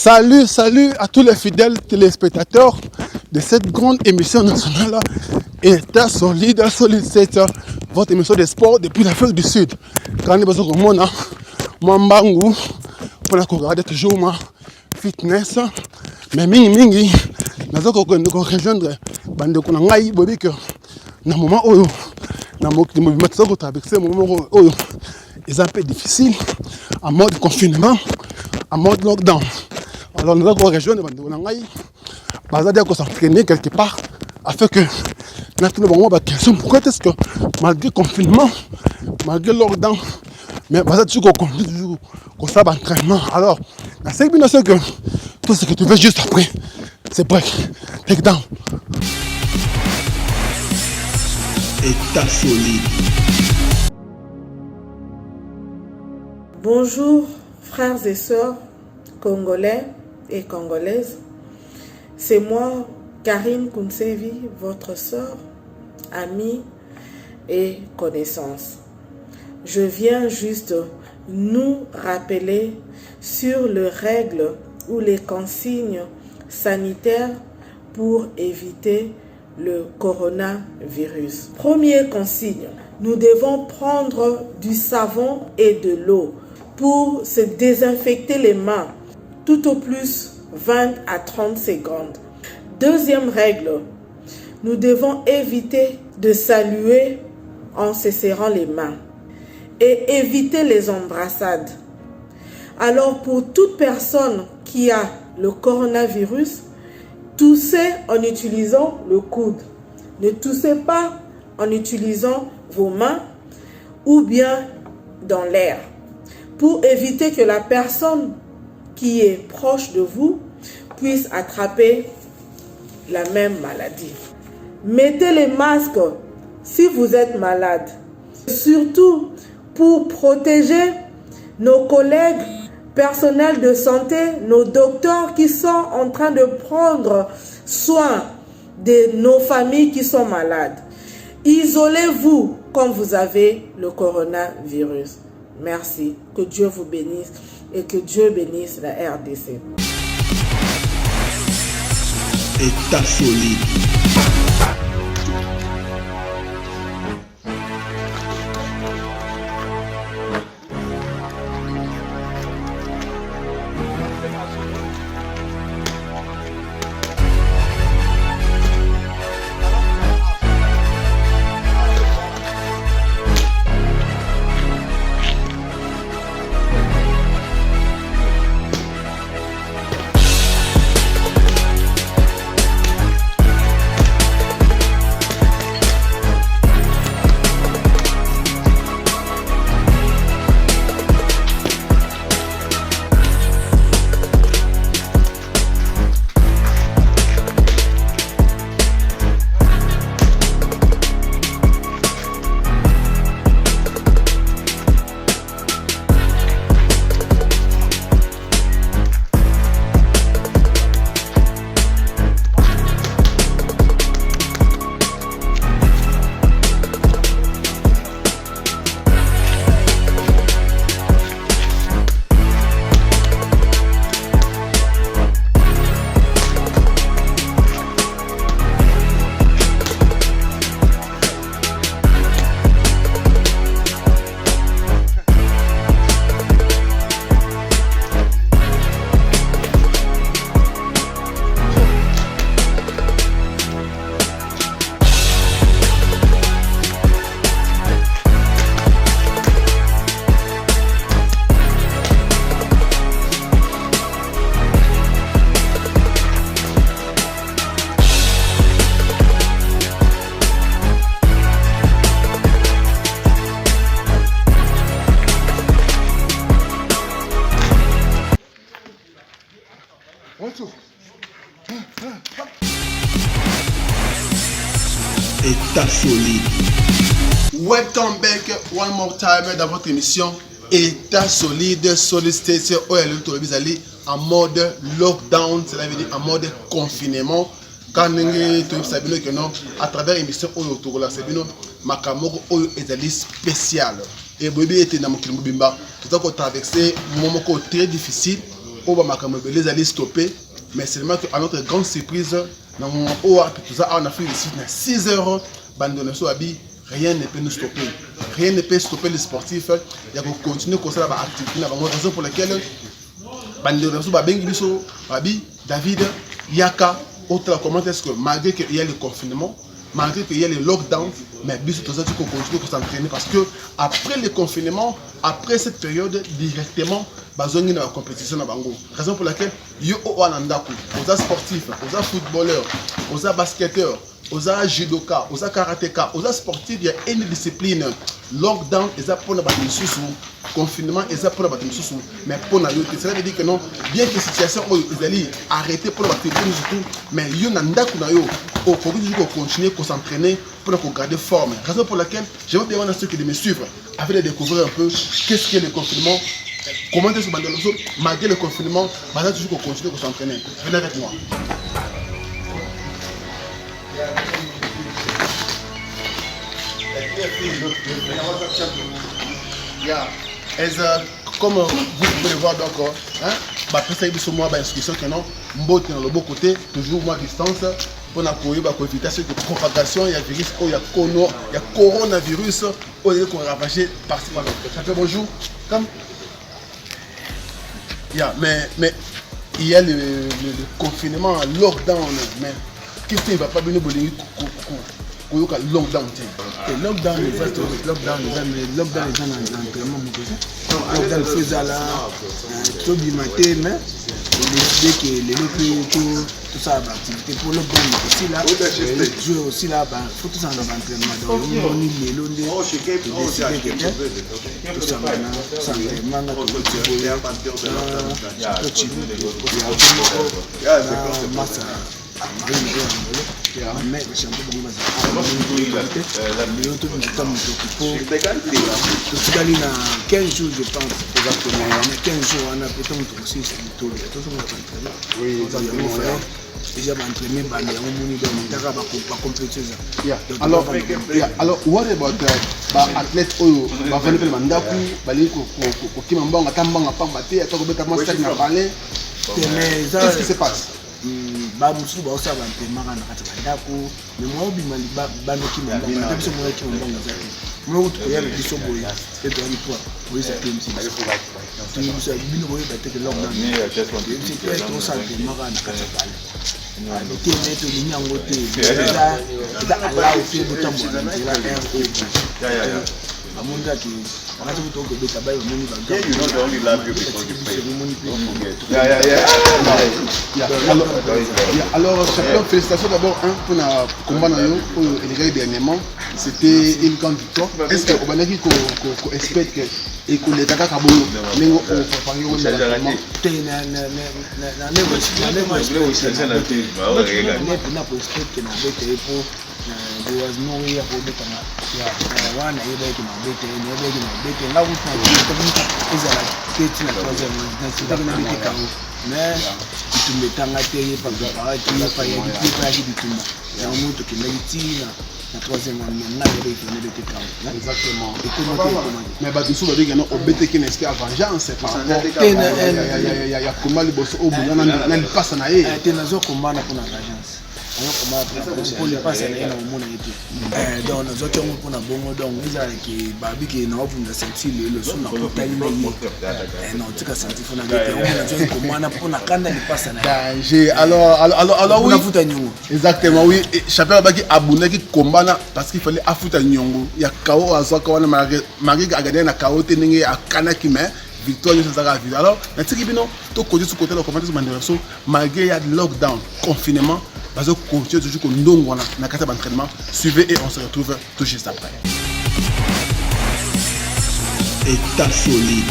Salut, salut à tous les fidèles téléspectateurs de cette grande émission nationale État solide, c'est votre émission de sport depuis l'Afrique du Sud. Quand nous avons mon Mambangu pour la regarder toujours ma fitness, mais mingi, nous avons rejoindre bande qu'on a ngai bobi que dans moment où dans le mouvement de ça avec ce moment où c'est un peu difficile en mode confinement, en mode lockdown. Alors nous avons rejoint les gens qui s'entraîner quelque part afin que nous avons question pourquoi est-ce que malgré le confinement, malgré le lockdown, mais tu continue toujours comme ça l'entraînement. Alors, la seule c'est que tout ce que tu fais juste après, c'est break, take down. État solide. Bonjour frères et sœurs congolais et congolaises. C'est moi, Karine Kounsevi, votre sœur, amie et connaissance. Je viens juste nous rappeler sur les règles ou les consignes sanitaires pour éviter le coronavirus. Première consigne, nous devons prendre du savon et de l'eau pour se désinfecter les mains, tout au plus 20 à 30 secondes. Deuxième règle, nous devons éviter de saluer en se serrant les mains et éviter les embrassades. Alors pour toute personne qui a le coronavirus, toussez en utilisant le coude. Ne toussez pas en utilisant vos mains ou bien dans l'air, pour éviter que la personne qui est proche de vous puisse attraper la même maladie. Mettez les masques si vous êtes malade, surtout pour protéger nos collègues personnels de santé, nos docteurs qui sont en train de prendre soin de nos familles qui sont malades. Isolez-vous quand vous avez le coronavirus. Merci. Que Dieu vous bénisse et que Dieu bénisse la RDC. État solide. État solide. Welcome back one more time dans votre émission État solide, solid state, où elle est en mode lockdown, cela veut dire en mode confinement. Quand nous savons que non, à travers l'émission autour là, c'est bien Makamoko est spécial. Et Bobi était dans mon Kimbimba. Tout à traversé un moment très difficile. Obama les allait stopper, mais seulement qu'à notre grande surprise, dans le moment où on a fait ici, 6 heures, rien ne peut nous stopper. Rien ne peut stopper les sportifs. Il y a continuer comme ça l'activité. La raison pour laquelle David, Yaka, autre comment est-ce que malgré qu'il y a le confinement, malgré qu'il y a le lockdown, mais bis tout ça tu continuer à s'entraîner parce que après le confinement, après cette période directement bazongi na compétition na bango. Raison pour laquelle yo oanandako, aux sportifs, aux footballeurs, aux basketteurs, aux judoka, aux karatéka, aux sportifs, il y a une discipline. Lockdown, ils ont pour la bataille sous confinement, ils ont pour la bataille sous mais pour la lutte, cela veut dire que non, bien que la situation ils allaient arrêter pour la bataille tout, mais ils ont continuer à s'entraîner pour garder forme. Raison pour laquelle je vais demander à ceux qui me suivent afin de découvrir un peu qu'est-ce qu'est le confinement, comment est-ce que malgré le confinement, on va toujours continuer à s'entraîner. Venez avec moi. Comme vous pouvez le voir donc, après ça il y a moi inscription que non, mbote dans le bon côté, toujours moi distance pour éviter cette propagation, il y a virus, il y a coronavirus, on est ravagé par-ci par-là. Ça fait bonjour, comme mais il y a le confinement, lockdown, mais qu'est-ce qu'il ne va pas venir pour les lockdown? Le lockdown est vaste, lockdown est dans l'entraînement. Lockdown faisait là, tout le matin, mais il décidé que les locaux, tout ça, l'activité pour le lockdown aussi là, jouer aussi là, il faut tout ça dans l'entraînement. Donc, on est les lots, tout ça maintenant, ça entraînement, mais le champion de l'Imazan, il y a 15 jours, je pense, exactement. 15 jours, on a peut-être aussi tout déjà entraîné par les alors what about athlète oyo ba venu pe mandaku bali ko kimambanga tambanga pamba te atoko beta mo stade na balé qu'est-ce qui se passe ba musu ba osa ba ntemaka na kati bandako mais moi obima ba no kimambanga ta biso mo kimambanga zaki moi utu ya biso boye et to ani toi boye ça tem si tu nous as bino boye ba te que lockdown c'est tout ça ntemaka na kati balé te mettre les gens en côté là là aussi beaucoup de monde là à mon gars qui on a tout le temps que beta bail moni ba yeah, you know the only love you because you play. Alors champion, félicitations d'abord pour la combat pour les gars dernièrement, c'était une grande victoire. Est-ce que au banaki ko expect que et que les gars kabo nengo au préparer au entraînement there was no way for the one exactement. Mais Badoussou va dire qu'il y a un bête qui n'est pas vengeance par rapport il y a comment les boss au bout on passe na yé pour les passer na mon donc nous autres on pour na bongo donc ils a qui babi qui na open the sentir le son na portail na yi non tu ka sentir fona gete on na join comment pour na kanda li passe na danger alors oui exactement oui chapelle baki abuna ki kombana parce qu'il fallait afuta nyongo ya kao azoka wana mari agade na kao te ninge akana ki mais victoire ça va vivre alors na tiki bino to côté sur côté la commentaire manifestation malgré il y a lockdown confinement parce que continue toujours qu'on ndongo na kata d'entraînement suivez et on se retrouve tout juste après. État solide.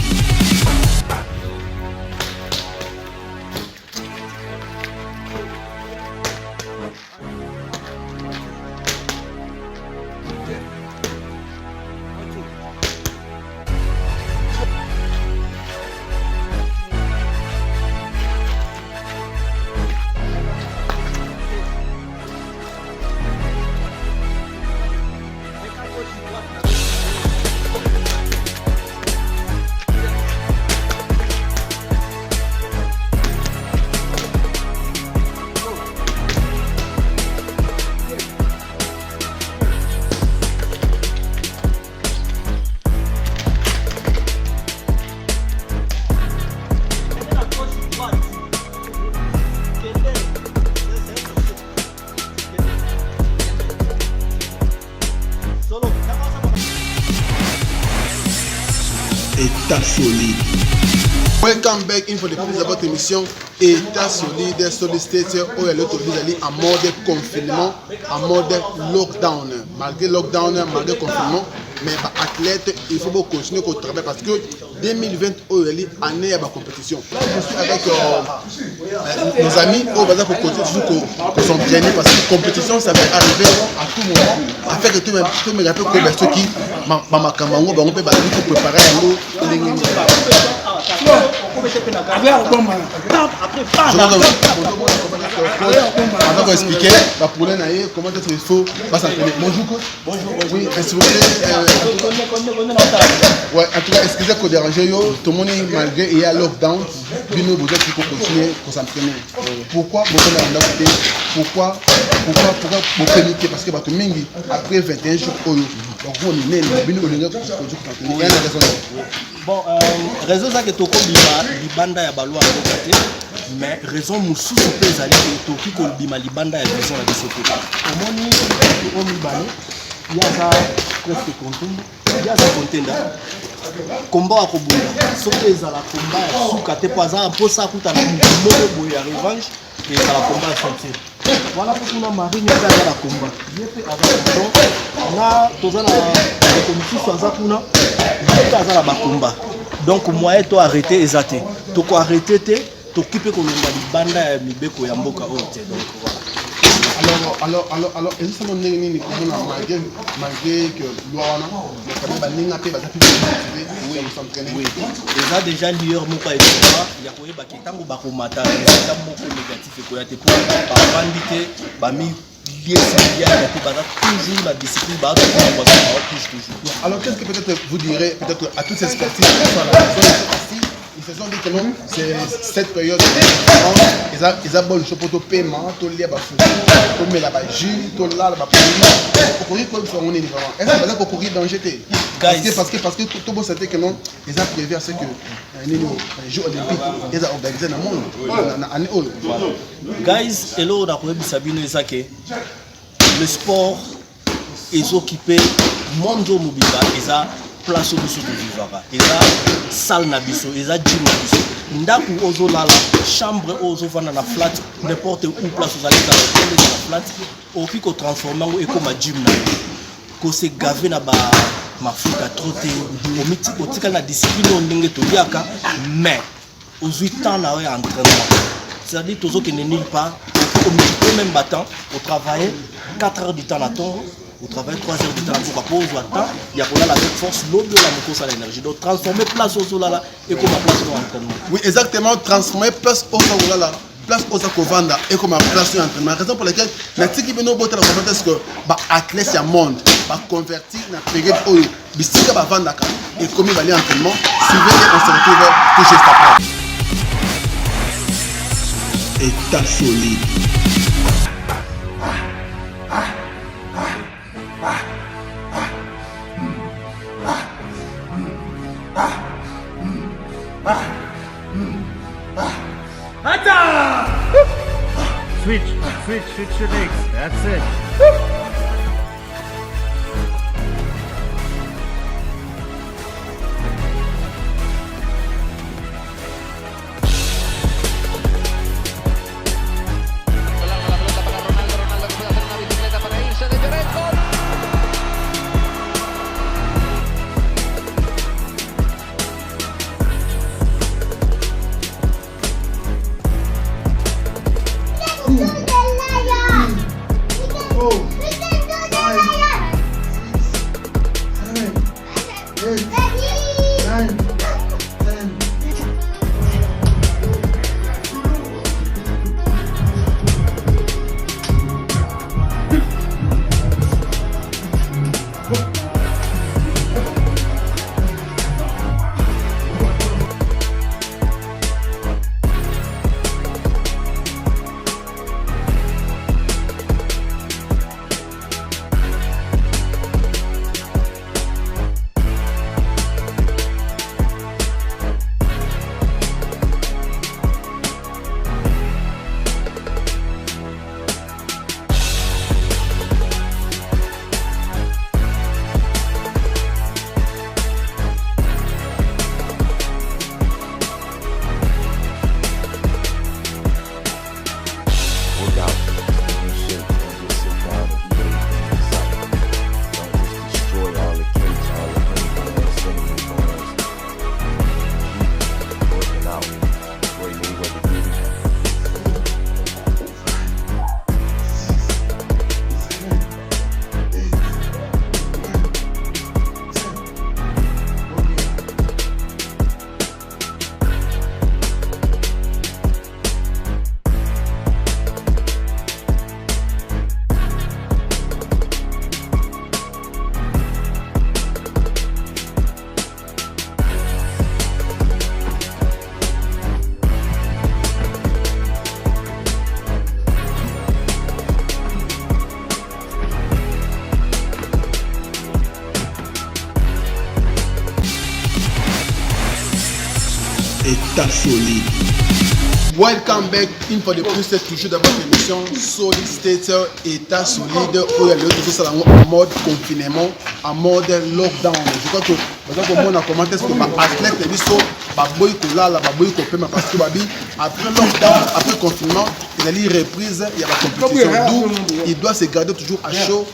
État solide. Welcome back in for the plus votre émission État solide, solid state où elle est aujourd'hui en mode confinement, en mode lockdown. Malgré lockdown, malgré confinement, mais athlète, il faut continuer au travail parce que 2020 elle est année à la compétition. Je suis avec nos amis au bazar pour continuer toujours pour s'entraîner parce que la compétition ça peut arriver à tout moment. Afin que tout le monde me rappelle que ceux qui ma camarade on peut préparer un mot. On va expliquer comment il faut s'entraîner. Bonjour. Oui, s'il vous plaît. Ouais, en tout cas, excusez pour déranger. Tout le monde malgré il y a lockdown, nous vous êtes pour continuer pour s'entraîner. Pourquoi Pourquoi vous paniquez parce que votre mingi après 21 jours donc on est né bon, raison ça que toko libanda ya balwa ngokate mais raison mususu pe ezali que toki ko bima libanda ya raison la biso te omoni o mibale yaza presque content yaza contenda combat à kobunda soki ezala combat ya suka te poza mposa kutana moko boye ya revanche et ezala combat ya sentir voilà pourquoi Marine est à la combat. Il était avec là tous la commission ça kuna il à la combat. Donc moi et toi arrêter exacté. Tu quoi arrêter te t'occuper comme une banda mibeko ya mboka ote donc voilà. Alors, est-ce que vous avez malgré que l'Ouana, oui, déjà déjà lieur mon pas il y a quoi baki tango bako mata ça moko négatif ko ya te pour ba bandité ba mi lié c'est bien que ba toujours la discipline ba toujours. Alors qu'est-ce que peut-être vous direz peut-être à tous ces sportifs qui sont là ils se sont dit que non, c'est cette période ils ont le chapeau de paiement, tout le fou, tout le jus, tout le là, pour courir comme ça, on est vraiment. Est-ce que vous courir dans GT? Parce que tout le monde sait que non, ils ont prévu à ce que les Jeux Olympiques, ils ont organisé dans le monde. Guys, hello, le sport est occupé, Mondo Mobiba, ils ont place au biso de vivara eza salle na biso eza gym na biso ndaku ozo lala chambre ozo vana na flat n'importe où place aux allez dans la flat au fi ko transformer ngo eko ma gym na ko se gaver na ba mafuta trotter au miti ko tika na discipline ndenge to liaka mais aux 8 ans na entraînement c'est-à-dire tozo que ne nulle part au miti même battant au travailler 4 heures du temps na ton au travail 3 heures du temps pour pause ou temps il y a pour là avec force l'eau de la mucosa à l'énergie donc transformer place au solala et comme place au entraînement. Oui exactement transformer place au solala place au sakovanda et comme place au entraînement raison pour laquelle la tiki beno bote la compétence que ba athlète ya monde ba convertir na période oyo bisika ba vanda ka et comme il va aller entraînement suivez et on se retrouve tout juste après. État solide. Switch your legs. That's it. Oh. État solide. Welcome back in for the plus toujours dans votre émission Solid State État solide où il y a toujours ça en mode confinement, en mode lockdown. Je crois que par exemple on a commenté ce que ma athlète dit so ba boy ko là ba boy ko pema parce que babi après lockdown, après confinement, il y a les reprises, il y a la compétition d'où il doit se garder toujours à chaud.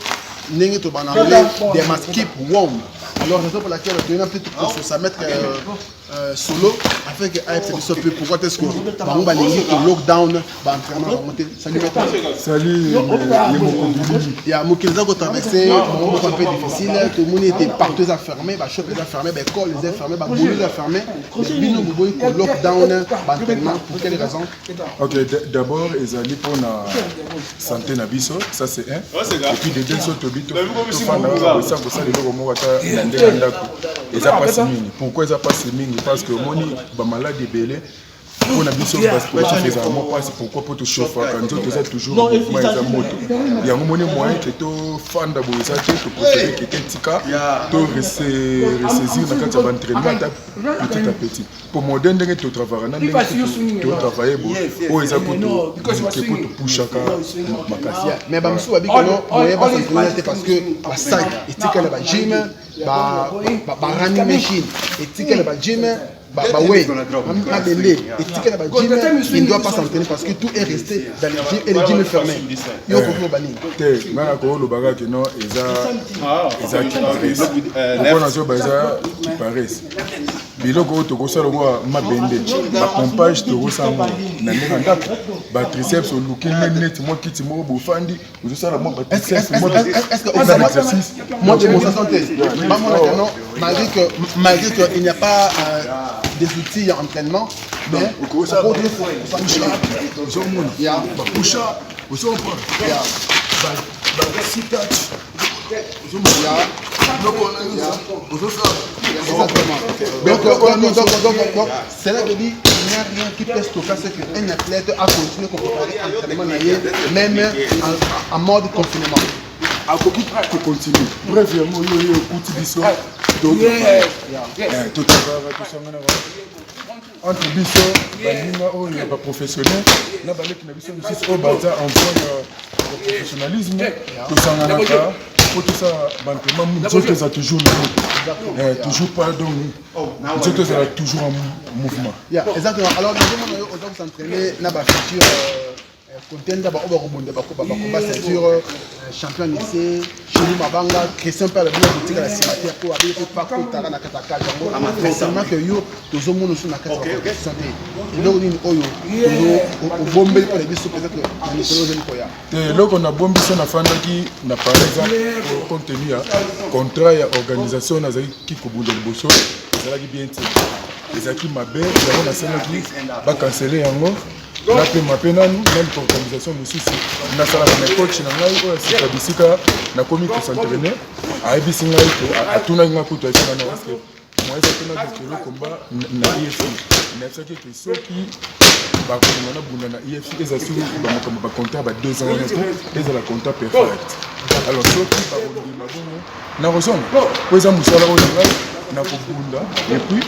N'engé to ban anglais, they must keep warm. Alors, raison pour laquelle on donne un petit peu sur ça mettre solo afin que AFC soit plus. Pourquoi est-ce que on va aller au lockdown, bah entraînement va monter. Salut maître. Salut, il y a mon qu'ils ont traversé, moment un peu difficile. Tout le monde était partout fermé, bah shop les a fermé, bah école les a fermé, bah boulot les a fermé. Mais bino boboy au lockdown, bah entraînement. Pour quelle raison? Ok, d'abord ils allaient pour la santé na biso, ça c'est un. Et puis de deux autres bito, tout fan là, ça pour ça les logo moi ils a pas mini. Pourquoi ils a pas mini? Parce que moni ba maladie belé on a biso parce que tu fais ça moi pas pourquoi pour te chauffer quand tu es toujours mouvement za moto. Il y a un moment moyen que tu fan da boisa tu préférer que tika to ressaisir na quand tu vas entraînement petit à petit. Pour moderne que tu travailles na tu travailles bon ils a pour te pusher makasi. Mais bah monsieur abi que non, moyen pas s'entraîner parce que la sac et tika la gym ba running machine et tika la gym bah ouais, il ne doit pas s'entraîner parce que tout est resté dans les gyms et les gyms fermés. Il faut que bani. Le bagage que non, ils a qui paraissent. On a zo baza qui paraissent. Biloko to ko sala wa mabende. Ba pompage to ko sala na ndanga. Ba triceps au looking net moi kiti mo bo fandi. Vous sala moi ba triceps moi. Est-ce que l'exercice moi de mon santé. Malgré que il n'y a pas des outils d'entraînement, mais on peut donc, c'est là que dit il n'y a rien qui peut stopper ce qu'un athlète a continué à préparer l'entraînement même en mode confinement. À côté de continuer. Bref, il y a un petit biseau. Tout entre biso, il y a pas professionnel. Là, il y a un professionnalisme. Tout ça, pour tout ça, il y a toujours pas donc toujours en mouvement. Exactement. Alors, nous allons s'entraîner dans la future contender ceinture champion lycée Chili Mabanga Christian Père le boutique à la cimetière pour aller pas contre na kataka mais seulement que yo tozo mono sur na kataka santé donc ni oyo au bombe pour les biso peut-être que ni solo zeli koya te loko na bombe so na fanda ki na par exemple contenu contrat ya organisation na zaki ki kobunda liboso ezalaki bien te ezalaki mabe yango na senaki ba canceller yango la pema penanu même organisation mosusu na sala na coach na ngai oyo sika bisika na komi ko s'entraîner ayebisi ngai atuna nga kutu ayebisa na parce que moi ezakena dikelo komba na IFC na saki ke soki bakomona na bunda na IFC ezasuri ba contrat ba 2 ans ezala contrat perfect alors soki ba bunda mabongo na rozona ko eza musala oyo ngai na kobunda et puis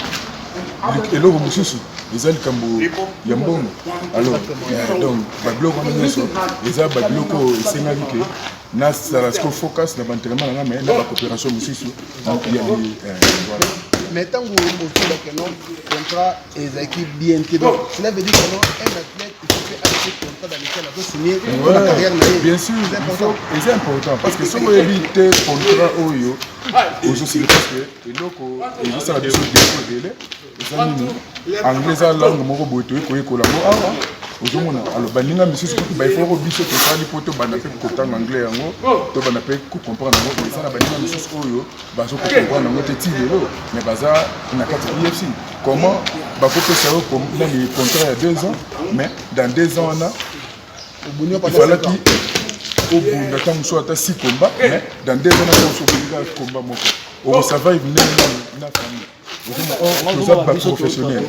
eloko mosusu eza likambo ya mbongo alors donc babiloko wana nyonso eza babiloko esengaki ke nasala siko focus na baentraînement na nga mais na bacoopération mosusu mais tant que vous avez un contrat ezalaki bien te donc cela veut dire que non un athlète il faut faire un contrat dans lequel il faut signer pour la carrière bien sûr c'est important parce que si on évite contrat oyo aussi parce que eloko ezosala biso délai eza nini anglais eza langue moko boye toyekoyekola ngo awa ozomona alo baninga misusu kutu baifoko biso tosali po tobanda mpe kotanga anglais yango tobanda mpe comprendre yango eza na baninga misusu oyo bazokomprendre yango te ti lelo mais baza na kati ya IFC comment bakopesa yo nani contrat ya 2 ans mais dans 2 ans wana ifalaki obunda ntango so ata 6 combat mais dans 2 ans ntango so obunda combat moko okosurvive na famille toza baprofessionnel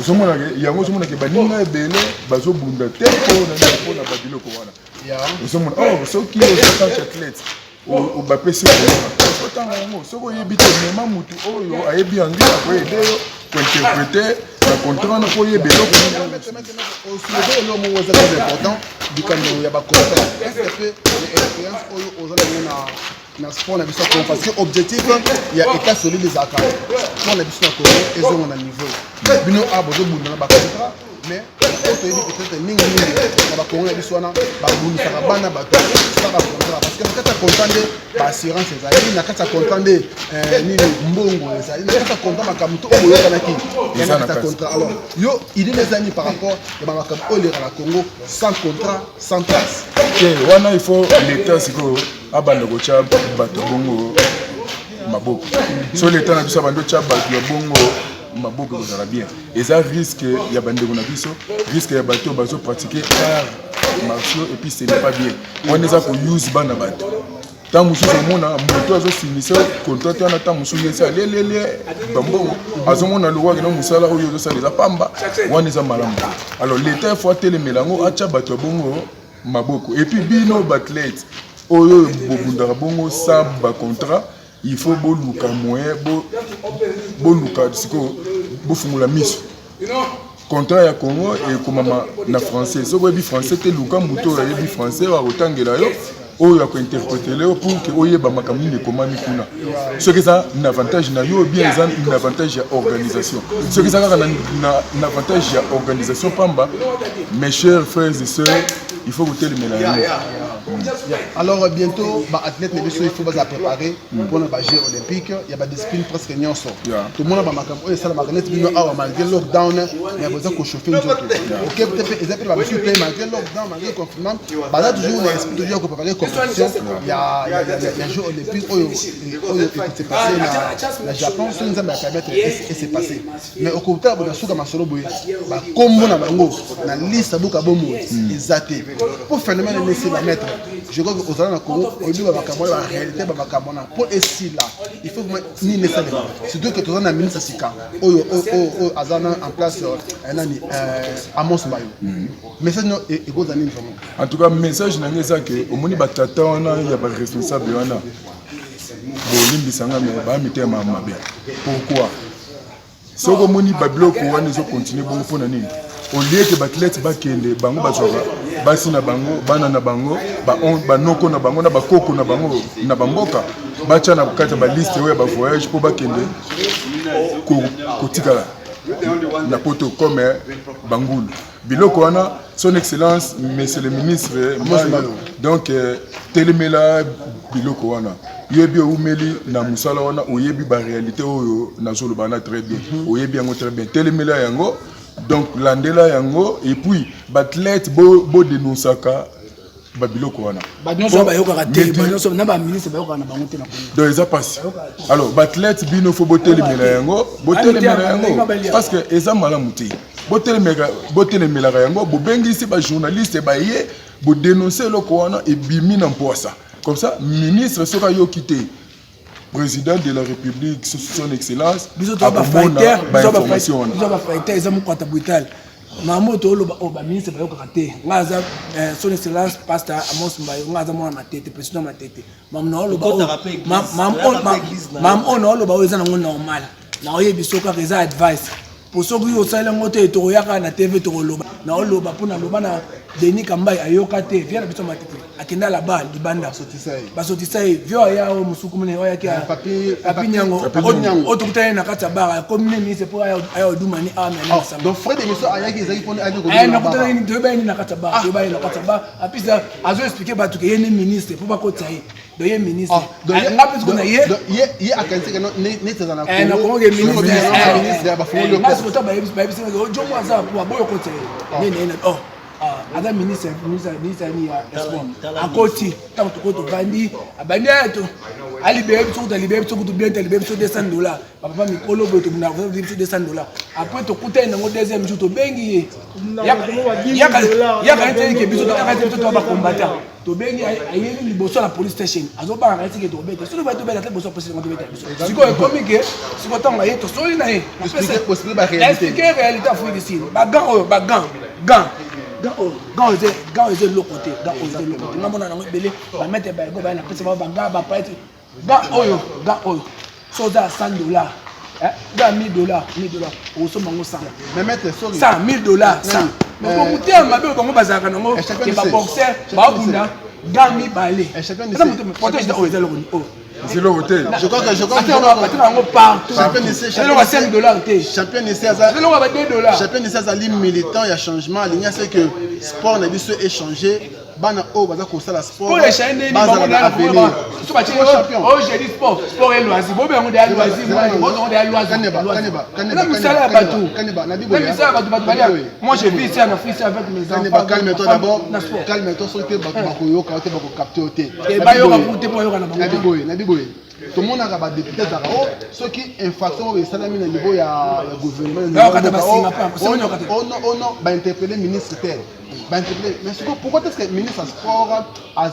ozomona yango ozomona ke baninga ebele bazobunda te mpona babiloko wana ozomona soki ozatanke athlète obapesi otanga yango soki oyebi te mema motu oyo ayebi anglais akoyede yo interpréter le contrat na ko yebelo au soulever l'homme où c'est très important du camion il y a pas contrat est-ce que l'expérience aux na sport na biso parce que objectif il y a état solide des accords on a biso na et on a niveau bino a besoin de na ba contrat mais peut-être mingi na ba konga biso na ba bunisa bana ba to ça ba contrat parce que na kata contrat de assurance ezali na kata contrat de ni mbongo ezali na kata contrat makamuto oyo kanaki il y a kata contrat alors yo il les amis par rapport et ba makamuto oyo la Congo sans contrat sans trace wana il faut l'état siko abanda ko cha bato bongo maboko so l'état na biso abanda cha bato ya bongo maboko kozala bien eza risque ya bandeko na biso risque ya bato bazo pratiquer arts martiaux et puis ce n'est pas bien on eza ko use bana bato tant mususu omona moto azo sinisa contrat wana tant mususu yesa lelele bambongo azomona loi na musala oyo zo saleza pamba wana eza malamu alors l'état faut telemela ngo acha bato bongo maboko et puis bino bathlètes oyo bobundaka bongo sa ba contrat il faut boluka moyen boluka siko bofungula miso contrat ya Congo et komama na français so bobi français te luka muto ya bi français wa otangela yo oyo ya ko interpréter le pour que oyeba makambo ni komami kuna ce que ça un avantage na yo bien ça un avantage ya organisation ce que ça na avantage ya organisation pamba mes chers frères et sœurs il faut goûter le mélange. Alors bientôt, athlète il faut se préparer pour les Jeux olympiques. Il y a des disciplines presque non sort. Tout le monde a marqué ça la magnet malgré lockdown, il y a besoin de chauffer une autre. OK, peut-être ils appellent la monsieur malgré lockdown, malgré confinement, bah toujours on explique toujours qu'on préparer compétition. Il y a Jeux olympiques qui s'est passé na Japon, ça nous a permettre et c'est passé. Mais au côté de la souka masolo boy, bah comme on a bango, na liste buka bomo, exacté. Pour phénomène laisser la mettre. Je crois que aux Anna Congo, au lieu de la réalité, pour essayer là, il faut ni laisser les gens. Surtout que tout le monde a mis ça sika. Azana en place un année Amos Mayo. Message non et gros années vraiment. En tout cas, message n'a rien que au moni batata on a il y a pas responsable on a. Bolimbi sanga mais ba mité ma bien. Pourquoi? Soko moni bablo ko wana zo continuer bon pour nani. Au lieu que bathlètes bakende bango bazoka basi na bango bana na bango ba noko na bango na bakoko na bango na bamboka bacha na kata ba liste oya ba voyage pour bakende ko tikala na poto comme Bangulu biloko wana son excellence monsieur le ministre donc telemela biloko wana yebi umeli na musala wana oyebi ba réalité oyo na zolo bana très bien oyebi yango très bien telemela yango donc landela yango et puis bathlète bo dénonçaka babiloko wana badonso ba yoka te badonso na ba ministre ba yoka na bango te na donc eza passe alors bathlète bino fo botelemela yango parce que eza malamu te botelemela yango bobengisi ba journaliste ba ye bo dénoncer loko wana et bimi na mposa comme ça ministre soka yo quitté président de la République, son excellence, information. Ministre son excellence pasteur Amos Mbayo ngaza mwana matete président matete normal na oyebisoka reza advice pour ceux qui ont salé ngote to yaka na TV to loba na oloba pona loba na Denis Kambai ayoka te via na biso matete akenda la balle libanda basotisai vio ya o musuku mene oya ki papi nyango otukutana na kata bara comme ministre pour ayo dumani amena sama donc frère de monsieur ayaki ezaki pona ayaki na kutana ni toba ni na kata bara toba ni na kata bara apisa azo expliquer batu ke yene ministre pour pas kota ye do ye ministre ngapi kuna ye akanzi que ne teza na na Congo ministre ya bafulo jomo aza pour boyo kota ye ne ada ministre ni ya sport akoti tant que to bandi abandi to alibé to libé to bien libé to $200 papa mikolo boto na $200 après to kuta na deuxième jour to bengi ya ka ke biso to ba combattant to bengi ayeli liboso la police station azoba ngati ke to beta so ba to beta liboso police station to beta siko ekomi ke siko tanga ye to so ina ye possible ba réalité fou ici bagan Gars ils ont le côté, gars ils ont le côté. Maman na ngobele, ba mettre ba go ba na pesa ba banga ba prêtre. Gars oyo, soda $100. Dans $1000. Au sommet, 100. Mais maître, sorry. $100,000. 100. Mais pour goûter un mabé, on va bazar, non? Et pas boxer, pas bunda, gami balé. Et chacun de C'est le hôtel. Je crois que partout. champion ici, champion ici, ça militant, il y a changement. Il y a ce que sport n'a pas échangé. Bana o baza ko sala sport. Pour les chaînes, baza na avenir. Oh, j'ai dit sport et loisir. Bon, on est à loisir, on est à loisir. Moi, je vis ici en Afrique avec mes enfants. Calme-toi d'abord. Calme-toi sur le bakoyo quand tu vas capter au thé. Et bah yo rapporter pour yo na Nabiboy. Tout le monde a ba député d'Arao, ceux qui infraction au salami na niveau ya gouvernement. On va interpeller ministre tel. Mais pourquoi est-ce que le ministre du sport a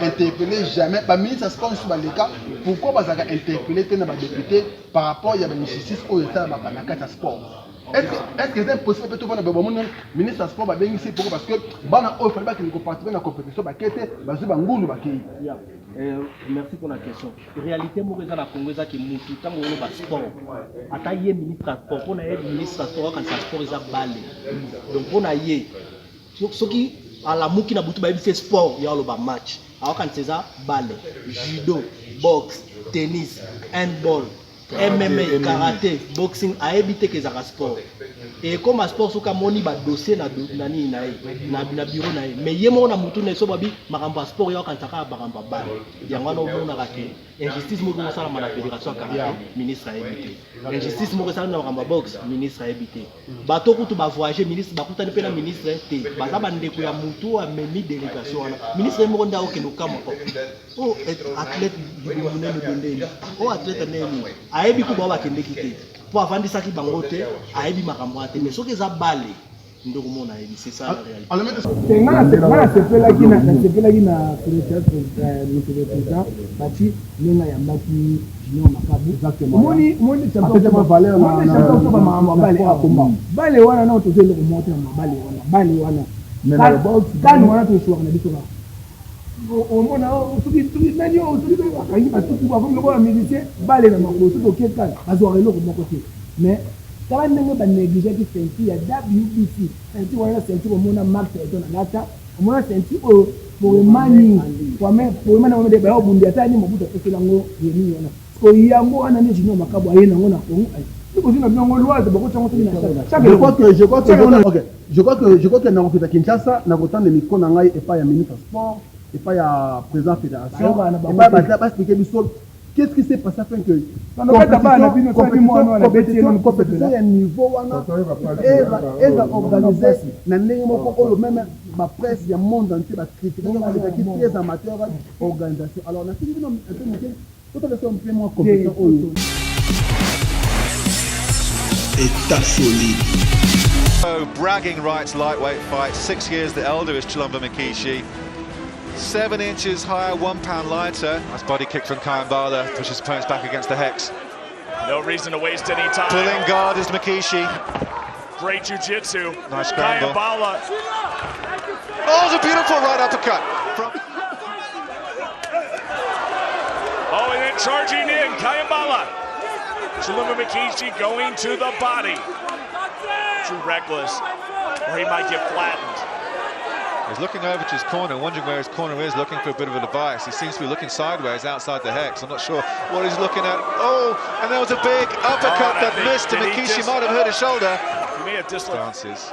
interpellé jamais le ministre du sport sur les cas, pourquoi il a interpellé les députés par rapport à la justice au État de sport? Est-ce que c'est impossible que le ministre du sport va venir ici parce que il fallait qu'il participe à la compétition merci pour la question. En réalité, moi, je suis là qui tout temps au sport. Attaquer ministre du sport, on a ministre du sport quand le sport est balé. Donc on a ceux qui à la mouki na butu ba fait sport il y a le match alors quand c'est ça ballet judo boxe tennis handball MMA karaté boxing a éviter que ça sport et comme un sport soka moni ba dossier na nani na bureau na mais yemo na mutu na so babi makamba sport ya quand ça ka bakamba bal yango na mona ka injustice mo ko sala na fédération karaté ministre a éviter injustice mo ko sala na makamba boxe ministre a éviter bato kutu ba voyager ministre ba kutani pe na ministre te baza bandeko ya mutu a memi délégation wana ministre mo ko ndao ke no kama oh athlète oh athlète neni ayebi ko ba kende kité pour avandisa ki bango te ayebi makambo te mais soki za balé ndoko mona ayebi c'est ça la réalité ngana sepelaki na président bati nenga ya mbaki junior makabu exactement moni champion valeur na balé akomba balé wana na otozelo ko monter na balé wana mais na box kan wana to soir na biso ba omona soki nani soki bakangi batuku bavongi lokola musicien bale na makolo soki okekana bazwaka eloko moko te mais kala ndenge banégligaki ceinture ya WBC ceinture wana ceinture omona mark eto na lata omona ceinture oyo poemani poemani omede bayo bundi ata ni mobutu apesela yango yeni wana ko yango wana ni junior makabu aye nango na Congo je crois que dans le Kinshasa, dans le temps de Miko Nangai et pas à ministre sport et pas à président fédération et pas à expliquer qu'est-ce qui s'est passé afin que compétition à niveau et va organiser même la presse du monde entier va critiquer les amateurs organisation. Alors on a fait un peu moins compétition. État solide. Bragging rights lightweight fight, 6 years the elder is Chilumba Mikishi. 7 inches higher, 1 pound lighter. Nice body kick from Kayambala, pushes opponents back against the hex. No reason to waste any time. Pulling guard is Mikishi. Great jiu-jitsu. Nice scramble. Kayambala. Oh, it's a beautiful right uppercut. Oh, and then charging in, Kayambala. Chilumba Mikishi going to the body. Too reckless, or he might get flattened. He's looking over to his corner, wondering where his corner is, looking for a bit of a device. He seems to be looking sideways outside the hex. I'm not sure what he's looking at. Oh, and there was a big uppercut that missed, and Mikishi might have hurt his shoulder. He may have dislocated. Stances,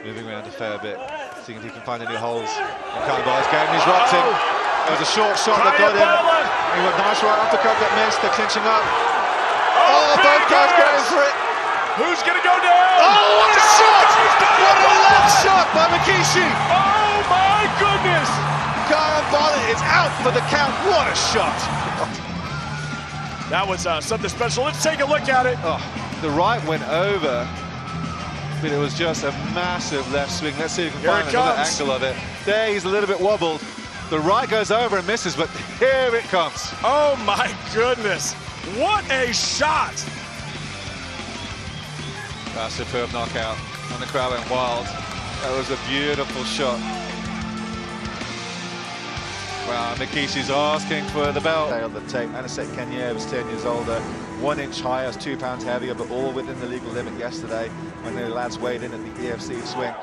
moving around a fair bit, seeing if he can find any holes. And Kayambala's game, he's rocked him. There was a short shot that got him. He went nice right uppercut that missed. They're clinching up. Oh, both guys going for it. Who's going to go down? Oh, what a shot! What a left shot by Mikishi! Oh my goodness! Kayambala is out for the count. What a shot! That was something special. Let's take a look at it. Oh, the right went over, but it was just a massive left swing. Let's see if we can find another angle of it. There, he's a little bit wobbled. The right goes over and misses, but here it comes. Oh my goodness! What a shot! A superb knockout, and the crowd went wild. That was a beautiful shot. Wow, Mikishi's asking for the belt. On the tape, Anasek Kenyev is 10 years older. 1 inch higher, 2 pounds heavier, but all within the legal limit yesterday when the lads weighed in at the EFC swing.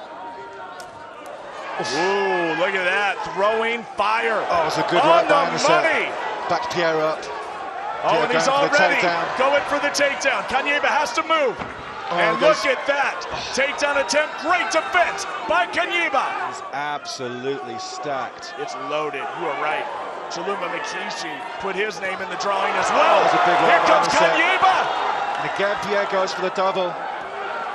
Ooh, look at that, throwing fire. Oh, it's a good right down the set. Back Pierre up. Oh, and he's already going for the takedown. Kanieba has to move. And look at that. Takedown attempt. Great defense by Kanieba. He's absolutely stacked. It's loaded. You are right. Chiluma Mikishi put his name in the drawing as well. That was a big right. Here comes Kanieba. And again, Pierre goes for the double.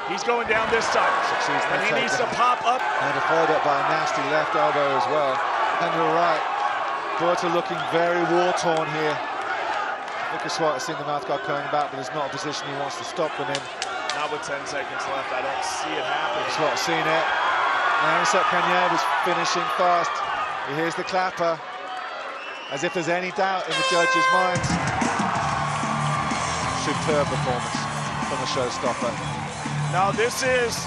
He's going down this time. Succeeds and he needs to pop up. And followed up by a nasty left elbow as well. And you're right. Burta looking very war-torn here. Lucas Swart has seen the mouth guard coming back, but there's not a position he wants to stop them in. Not with 10 seconds left. I don't see it happening. Swart has seen it. And Anisat Kanieba is finishing fast. He hears the clapper. As if there's any doubt in the judges' minds. Superb performance from the showstopper. Now this is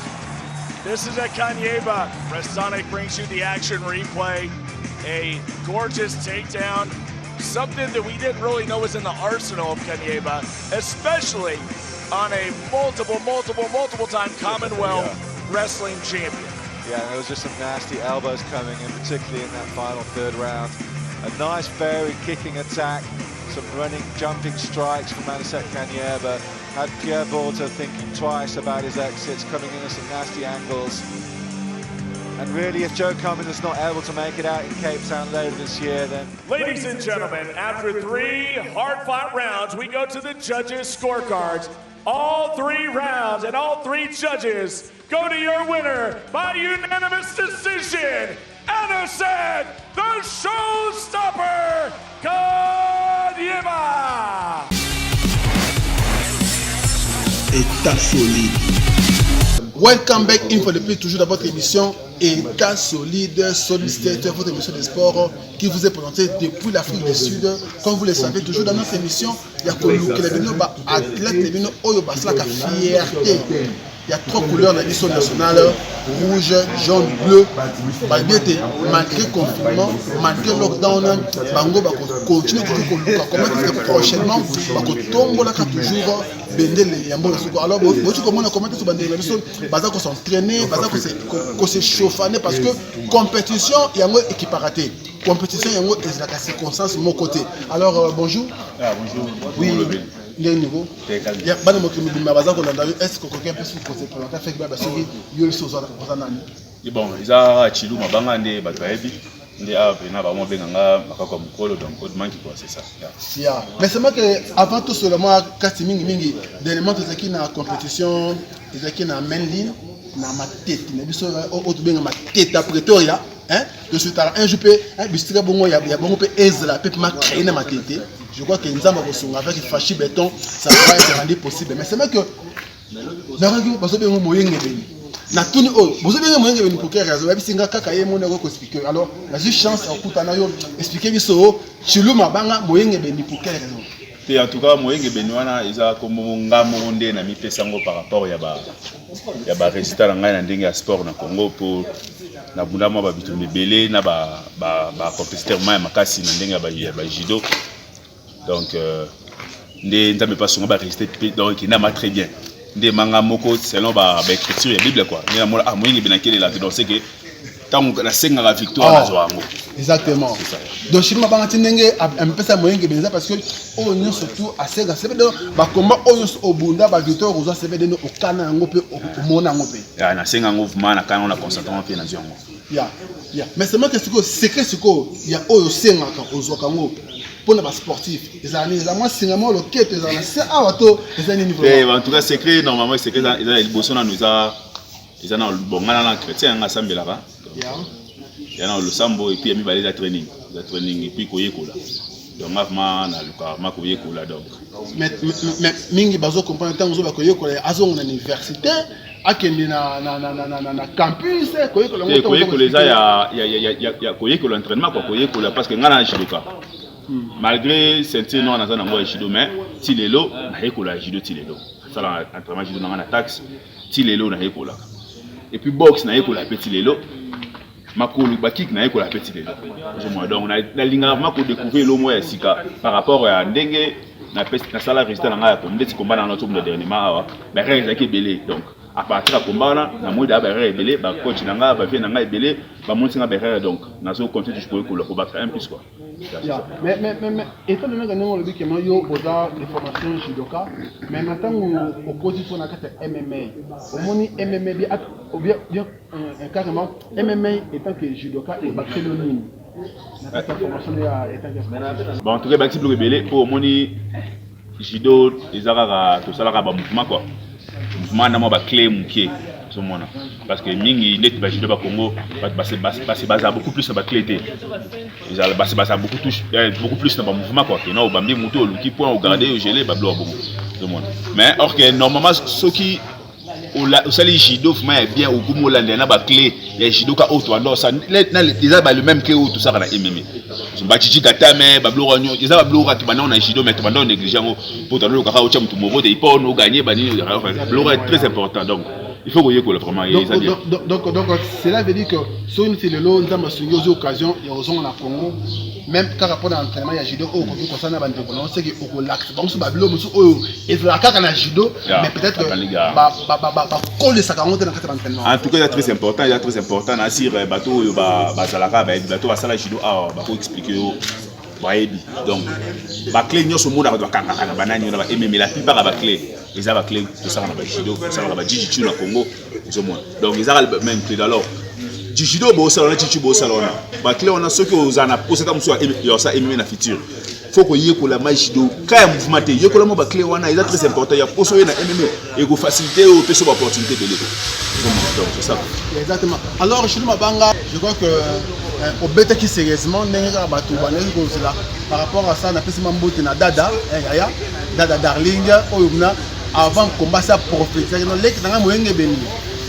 a Kanieba. Prestonic brings you the action replay. A gorgeous takedown. Something that we didn't really know was in the arsenal of Kanieba, especially on a multiple time Commonwealth wrestling champion. Yeah, there was just some nasty elbows coming in, particularly in that final third round. A nice fairy kicking attack, some running, jumping strikes from Anisat Kanieba. Had Pierre Burta thinking twice about his exits, coming in at some nasty angles. And really, if Joe Cummins is not able to make it out in Cape Town later this year, then... Ladies and gentlemen, after 3 hard-fought rounds, we go to the judges' scorecards. All 3 rounds and all 3 judges go to your winner by unanimous decision. Anisat, the showstopper, Kanieba! État solide. Welcome back in for the plus toujours dans votre émission État solide, Solid State, votre émission de sport qui vous est présentée depuis l'Afrique du Sud. Comme vous le savez, toujours dans notre émission, il y a athlète Oyo Baslaka fierté. Il y a 3 couleurs dans l'édition nationale, rouge, jaune, bleu. Malgré le confinement, malgré le lockdown, Bango va continuer à prochainement, Tombo là toujours Bendele Yambo Suko. Alors, vous comment on a commenté sur Bendele Yambo, Baza qu'on s'entraîner, Baza qu'on s'est chauffané parce que compétition, il y a un équiparaté. Compétition, il y a une circonstance de mon côté. Alors, bonjour. Ah, bonjour. Oui. Il y a un niveau. Il y a pas de mots qui me disent, est-ce que quelqu'un peut se présenter avec moi parce qu'il y a une chose à faire. Bon, ils ont Chilou, ma banque, des batailles, des arbres, des arbres, des ganga, comme Kolo, donc autrement qui quoi, c'est ça. Mais c'est moi que avant tout seulement, quand tu mingi, des éléments qui na compétition, qui na main ligne, na ma tête, na biso autre bien ma tête à Pretoria, hein. Je suis tard un jour, un bistre bon, il y a bon peu Ezra, peut m'a créé na ma tête. Je crois que nous avons avec Fachi Béton, ça va être rendu possible. Mais c'est vrai que vous avez un moyen de venir. Vous avez un moyen de venir pour quelle raison? Vous avez un cacaille mon expliquer. Alors, la chance à Koutanayo expliquer Biso, Chilou Mabanga, moyen de venir pour quelle raison? Et en tout cas, moyen de venir, ils ont comme un monde na mi pesango par rapport à ba résultat dans ndenge sport na Congo pour na bunda mo ba bitu belé na ba compétiteur ma makasi na ndenge ba judo. Donc, ne n'avons pas souvent résister donc il n'a pas très bien. Des mangas moko selon ba écriture la Bible quoi. Ne moi moyen bien qu'il est là donc c'est que tant que la scène la victoire na zoango. Exactement. Donc si ma banga tinenge un peu ça moyen que bien parce que on est surtout assez c'est donc ba combat on au bunda ba victoire aux c'est de au kana ngope au mona ngope. Ya na scène mouvement na kana on a concentrement bien na zoango. Ya. Mais c'est moi que secret il y a au senga au zokango. Pour les sportifs, les amis, les amis, c'est vraiment le quête, c'est à bateau, les amis niveau. En tout cas, secret normalement, secret, ils ont le bosson nous a, ils ont le bon gars chrétien ensemble là-bas. Il y a le sambo et puis il y a mis la training et puis koye kola. Donc maintenant, na luka ma koye kola donc. Mais mingi bazo comprendre tant bazo koye kola, azo en université, akende na campus, koye kola. Koye kola, il y a koye kola entraînement quoi, koye kola parce que ngana jiluka. Malgré ceinture non on a un judo mais tilelo na ekola judo tilelo ça là entraînement judo na taxe tilelo na ekola et puis boxe na ekola petit lelo makolo bakik na yekola petit lelo donc na linga mako découvrir le moya sika par rapport à ndenge na sala résultat na ngaya ko ndeti combat na notre dernièrement awa ba règle qui belé donc à partir de combat na moi da ba règle belé ba coach na ngaya ba vie na ngaya belé ba monti na ba règle donc na zo continuer je peux ko battre un plus quoi. Mais étant donné que nous avons dit que nous avons des formations judoka, mais maintenant nous opposition à MMA. Au moins MMA bien carrément MMA étant que judoka et Barcelone. Bon en tout cas bâti plus belé pour moni judo ezara to sala ba mouvement quoi. Mouvement na mo ba clé mukie. Parce que mingi net ba judo ba Congo basa beaucoup plus ba clé té ils allaient basa beaucoup plus dans mouvement quoi que non bambi muto luki point au garder au gelé ba blo bon tout monde mais or que normalement ceux qui au sali judo vraiment est bien au gumo la na ba clé les judo ka auto alors ça déjà ba le même clé tout ça na MMA ba chichi kata mais ba blo ronyo déjà ba blo ka ba na judo mais ba na négligeant pour dans le ka au cham tout movo de pas no gagner ba ni blo est très important donc il faut que vous vraiment donc cela veut dire que sur une c'est le lot dans ma aux occasions et aux on a Congo même quand rapport à l'entraînement il y a judo au Congo comme ça na bande on sait que au lac bon sur bablo musu o et la kaka na judo mais peut-être ba coller ça quand on est dans quatre entraînement en tout cas c'est très important na sir bateau ba salaka bateau ba sala judo ba ko expliquer donc ba clé nyoso mo na ba kanga banani na ba MMA la plupart ba clé ils avaient clé tout ça na ba judo ça na ba jiu-jitsu na Congo ils ont donc ils avaient même clé alors jiu-jitsu bo salona jiu-jitsu bo salona ba clé on a ceux que aux ana pour ça muso yo ça MMA na futur faut que yeko la judo ka mouvement te yeko la mo ba clé wana ils très important ya poso na MMA et go faciliter au peso opportunité de l'éco donc c'est ça exactement alors chez Mabanga je crois que au bête qui sérieusement n'enga batu baneli ko cela par rapport à ça na pesi mambote na dada yaya dada darling oyuna avant combat ça prophétique non lek na moyenge beni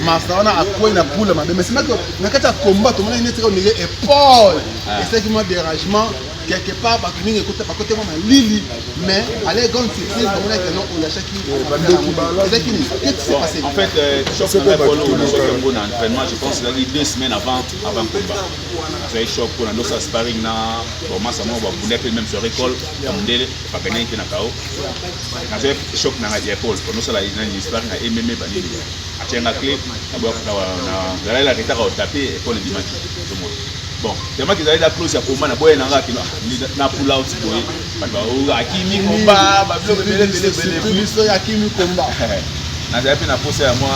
masa ona akoy na poule mabe mais c'est que na kata combat to mona ineteka on est épaule et c'est qui moi dérangement quelque part ba kini écoute pas côté moi lili mais allez gon c'est comme là que non on a chaque c'est qui qu'est-ce qui s'est passé en fait choc na polo au entraînement je pense que 2 semaines avant combat j'ai choc pour nos sparring na bon massa moi ba bouler même sur école ndele pas gagner qui na KO na j'ai choc na épaule pour nous ça la sparring na MMA ba ni a tient clé na la retard au tapé épaule dimanche tout le monde bon tellement qu'ils avaient la clause ya combat na boye na ngaki na pull out boye ba akimi combat ba bloc belé plus ya akimi combat na zapi na poser à moi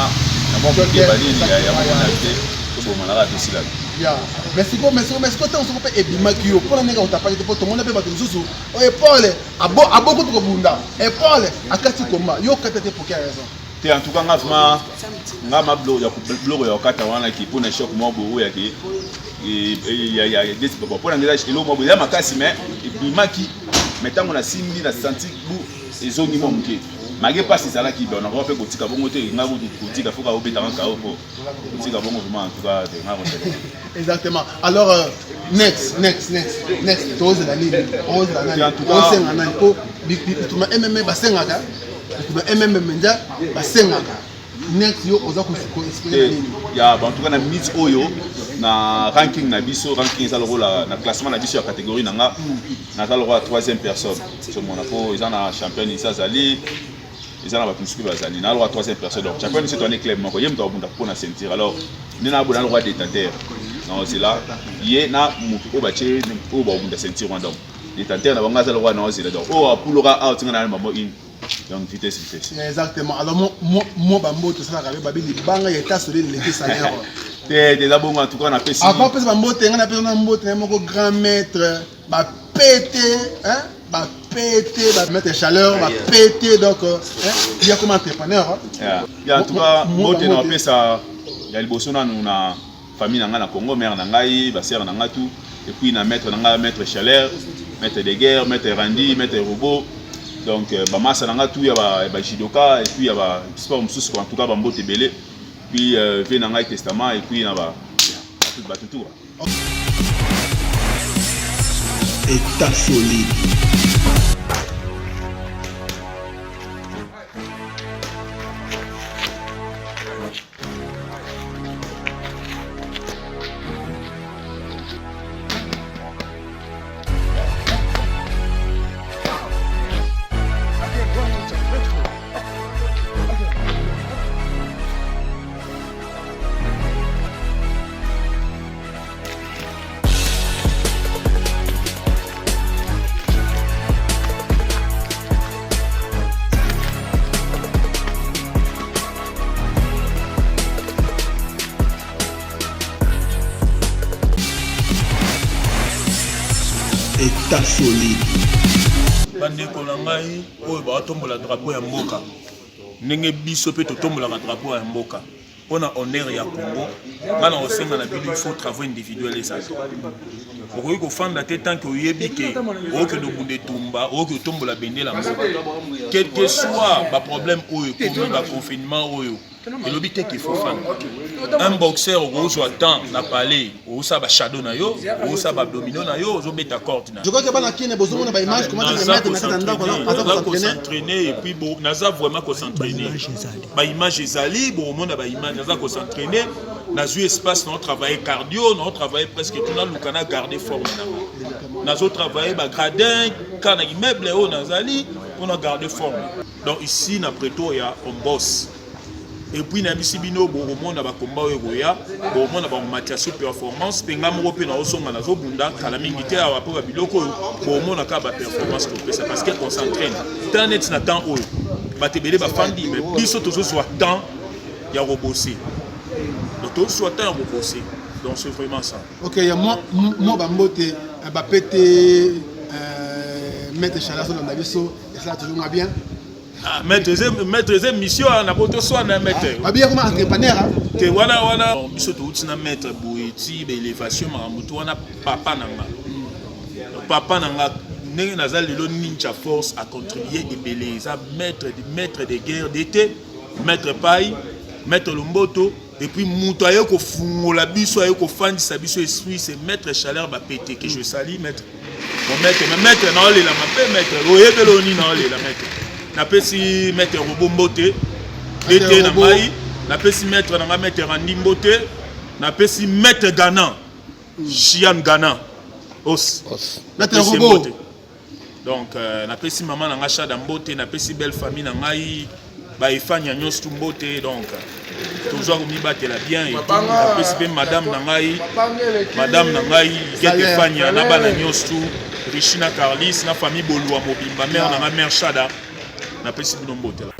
na mon ke bali ya moi na té to bon na rato sila ya merci ko on se peut ebima ki yo pona neka utapaki to to mona pe ba tuzuzu o épaule aboko to bunda épaule akati combat yo kata te pour quelle raison en tout cas ngama bloc ya bloc ya kata wana ki pona choc mo bo ya ki il y a des pour pour ngela chilo mo bo ya makasi mais ebimaki maintenant on a simbi na senti bu ezongi mo mke mage passe ça qui on va faire kotika bongo te ngabo kotika faut ka obeta ka opo kotika bongo vraiment en tout cas de ngabo exactement alors next chose la ligne rose la nani on senga nani ko bituma MMA basengaka bituma MMA menja basengaka next yo oza ko expliquer nini ya en tout cas na mid oyo na ranking na biso ranking ça le rôle na classement na biso ya catégorie nanga na ça le rôle 3e personne sur mon apo ils en a champion isa zali ils en a battu sur bazali na le rôle 3e personne donc champion c'est ton éclair moko yem to bunda pour na sentir alors ni na bona le roi détenteur non c'est là yé na mutu o bache o ba bunda sentir donc détenteur na banga ça le roi non c'est là donc o apulora out ngana mamo in donc vitesse exactement alors moi bambo tout ça la babi banga ya tasoli le salaire déjà bon en tout cas on a fait avant pesa bambo tenga na pesa mbo tenga moko grand maître ba pété hein ba pété ba mettre chaleur ba pété donc il y a comme entrepreneur ya en tout cas mbo tenga pesa ya liboso na na famille nanga na Congo mère na ngai ba sœur nanga tout et puis na maître nanga maître chaleur maître de guerre maître Randy maître robot donc bamasa nanga tout ya ba judoka et puis ya ba sport mususu en tout cas bambo tebele puis vient nanga testament et puis na ba tout état solide. état solide. bandeko na ngai oyo batombola drapeau ya mboka ndenge biso pe totombolaka drapeau ya mboka mpona honneur ya Congo ngana osenga na bino il faut travail individuel ezali okoki kofanda te tant que oyebi ke okende obunda etumba okoki otombola bendela mboka quel que soit baproblème oyo ekomi baconfinement oyo elobi te qu'il faut fanda un boxeur okozwa temps na palais okosa bashadow na yo okosa badomino na yo ozobeta corde na je crois que bana kine bozomona ba image comment tu mettre na ndako na s'entraîner et puis bon naza vraiment ko s'entraîner ba image ezali bon mona ba image naza ko s'entraîner nazui espace na travailler cardio na travailler presque tout na lukana garder forme na nazo travailler ba gradin kana immeuble o nazali on a garder forme donc ici na preto ya on bosse. Et puis na bisi bino bo monde ba komba oyo goya bo monde ba matière performance penga moko pe na osonga na zo bunda kala mingi te awa po ba biloko bo monde ka ba performance ko pesa parce que on s'entraîne tant net na temps oyo ba tebele ba fandi mais biso tozo soit temps ya robosser donc tozo soit temps ya robosser donc c'est vraiment ça. OK, ya moi ba mbote ba pété mettre chaleur sur la biso et ça toujours bien. Ah, maître mission na poto soit na maître. Ba bien comme entrepreneur que wana biso to utina maître boeti be élévation mamutu wana papa nanga. Papa nanga ndenge nazali lelo ninja force a contribuer ebele ça maître de guerre d'été, maître paille, maître lomboto et puis mutu ayo ko fungola biso ayo ko fandisa biso esprit c'est maître chaleur ba pété que je salue maître. Bon maître na ole la mabe maître oyebelo ni na ole la maître. Napesi maître Robombote d'été na mai napesi maître na maître Randimbote napesi maître Ghana Chian Ghana os maître Robo donc napesi maman na Chada Mbote napesi belle famille na ngai ba ifanya nyos tumbote donc toujours mi batela bien et napesi pe madame na ngai gete fanya na bana nyos tu Richina Carlis na famille Bolua Mobimba mère na mère Chada na pesi bino mbote la